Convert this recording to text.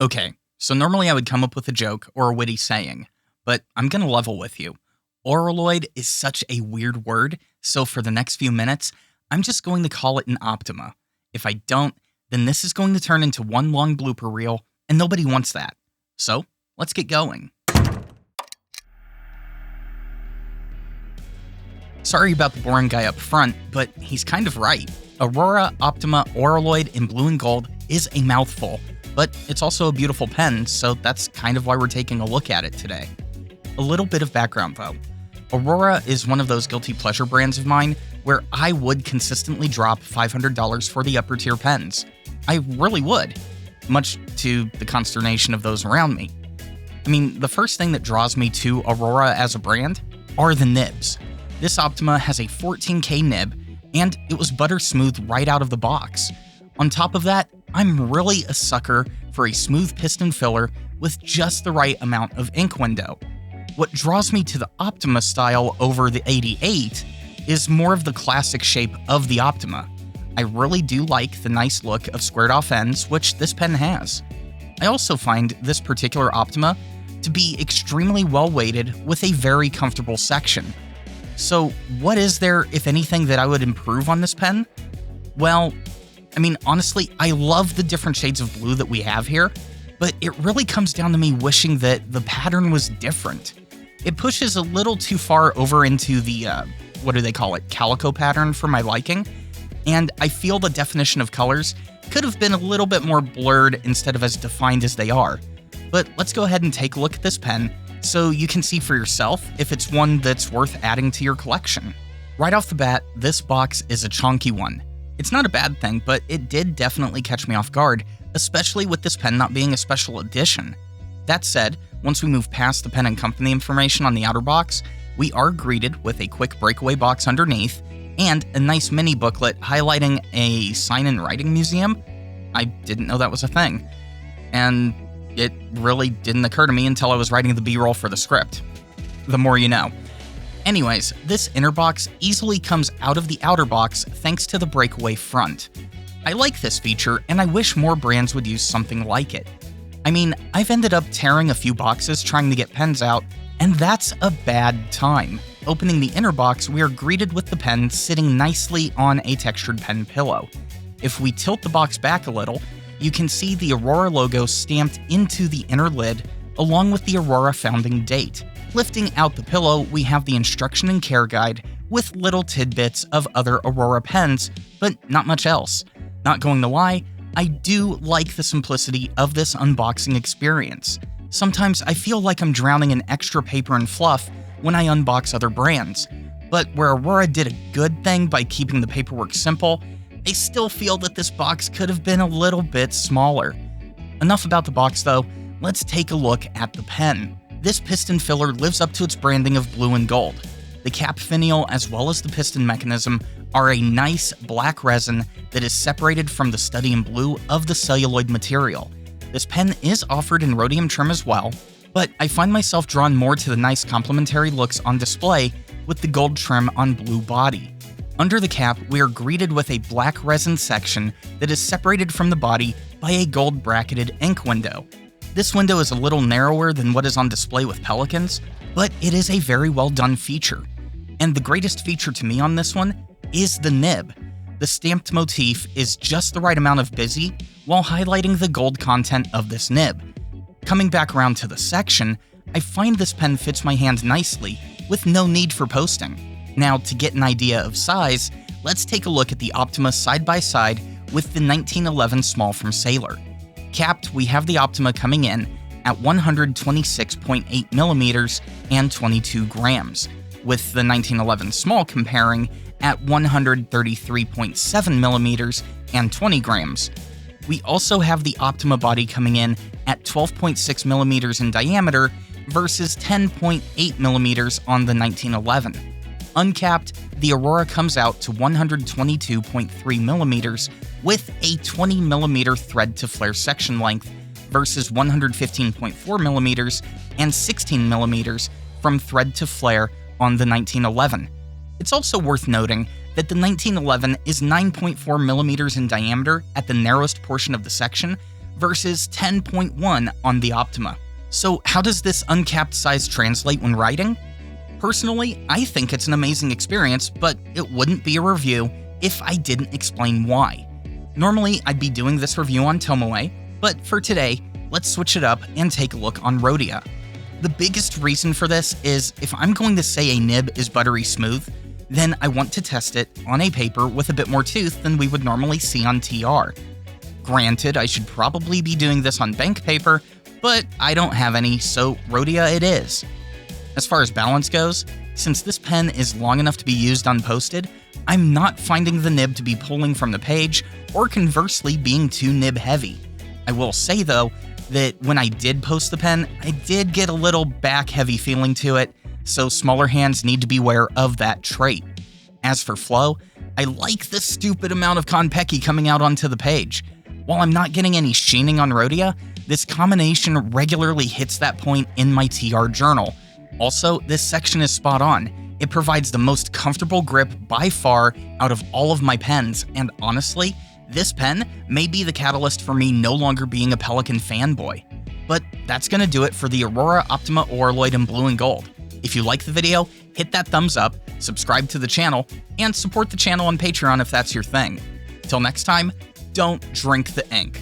Okay, so normally I would come up with a joke or a witty saying, but I'm gonna level with you. Auroloide is such a weird word, so for the next few minutes, I'm just going to call it an Optima. If I don't, then this is going to turn into one long blooper reel, and nobody wants that. So, let's get going. Sorry about the boring guy up front, but he's kind of right. Aurora Optima Auroloide in blue and gold is a mouthful, but it's also a beautiful pen, so that's kind of why we're taking a look at it today. A little bit of background though. Aurora is one of those guilty pleasure brands of mine where I would consistently drop $500 for the upper tier pens. I really would, much to the consternation of those around me. I mean, the first thing that draws me to Aurora as a brand are the nibs. This Optima has a 14K nib, and it was butter smooth right out of the box. On top of that, I'm really a sucker for a smooth piston filler with just the right amount of ink window. What draws me to the Optima style over the 88 is more of the classic shape of the Optima. I really do like the nice look of squared off ends, which this pen has. I also find this particular Optima to be extremely well weighted with a very comfortable section. So what is there, if anything, that I would improve on this pen? Well, I mean, honestly, I love the different shades of blue that we have here, but it really comes down to me wishing that the pattern was different. It pushes a little too far over into the, what do they call it, calico pattern for my liking, and I feel the definition of colors could have been a little bit more blurred instead of as defined as they are. But let's go ahead and take a look at this pen so you can see for yourself if it's one that's worth adding to your collection. Right off the bat, this box is a chonky one. It's not a bad thing, but it did definitely catch me off guard, especially with this pen not being a special edition. That said, once we move past the pen and company information on the outer box, we are greeted with a quick breakaway box underneath and a nice mini booklet highlighting a sign and writing museum. I didn't know that was a thing. And it really didn't occur to me until I was writing the B-roll for the script. The more you know. Anyways, this inner box easily comes out of the outer box thanks to the breakaway front. I like this feature, and I wish more brands would use something like it. I mean, I've ended up tearing a few boxes trying to get pens out, and that's a bad time. Opening the inner box, we are greeted with the pen sitting nicely on a textured pen pillow. If we tilt the box back a little, you can see the Aurora logo stamped into the inner lid, along with the Aurora founding date. Lifting out the pillow, we have the instruction and care guide with little tidbits of other Aurora pens, but not much else. Not going to lie, I do like the simplicity of this unboxing experience. Sometimes I feel like I'm drowning in extra paper and fluff when I unbox other brands, but where Aurora did a good thing by keeping the paperwork simple, I still feel that this box could have been a little bit smaller. Enough about the box though, let's take a look at the pen. This piston filler lives up to its branding of blue and gold. The cap finial as well as the piston mechanism are a nice black resin that is separated from the study in blue of the celluloid material. This pen is offered in rhodium trim as well, but I find myself drawn more to the nice complementary looks on display with the gold trim on blue body. Under the cap, we are greeted with a black resin section that is separated from the body by a gold bracketed ink window. This window is a little narrower than what is on display with Pelikans, but it is a very well done feature. And the greatest feature to me on this one is the nib. The stamped motif is just the right amount of busy while highlighting the gold content of this nib. Coming back around to the section, I find this pen fits my hand nicely with no need for posting. Now, to get an idea of size, let's take a look at the Optima side by side with the 1911 small from Sailor. Capped, we have the Optima coming in at 126.8 millimeters and 22 grams, with the 1911 small comparing at 133.7 millimeters and 20 grams. We also have the Optima body coming in at 12.6 millimeters in diameter versus 10.8 millimeters on the 1911. Uncapped, the Aurora comes out to 122.3 millimeters with a 20 millimeter thread to flare section length versus 115.4 millimeters and 16 millimeters from thread to flare on the 1911. It's also worth noting that the 1911 is 9.4 millimeters in diameter at the narrowest portion of the section versus 10.1 on the Optima. So how does this uncapped size translate when writing? Personally, I think it's an amazing experience, but it wouldn't be a review if I didn't explain why. Normally, I'd be doing this review on Tomoe, but for today, let's switch it up and take a look on Rhodia. The biggest reason for this is if I'm going to say a nib is buttery smooth, then I want to test it on a paper with a bit more tooth than we would normally see on TR. Granted, I should probably be doing this on bank paper, but I don't have any, so Rhodia it is. As far as balance goes, since this pen is long enough to be used unposted, I'm not finding the nib to be pulling from the page, or conversely being too nib heavy. I will say though, that when I did post the pen, I did get a little back heavy feeling to it, so smaller hands need to be aware of that trait. As for flow, I like the stupid amount of konpeki coming out onto the page. While I'm not getting any sheening on Rhodia, this combination regularly hits that point in my TR journal. Also, this section is spot on. It provides the most comfortable grip by far out of all of my pens, and honestly, this pen may be the catalyst for me no longer being a Pelikan fanboy. But that's gonna do it for the Aurora Optima Auroloide in blue and gold. If you like the video, hit that thumbs up, subscribe to the channel, and support the channel on Patreon if that's your thing. Till next time, don't drink the ink.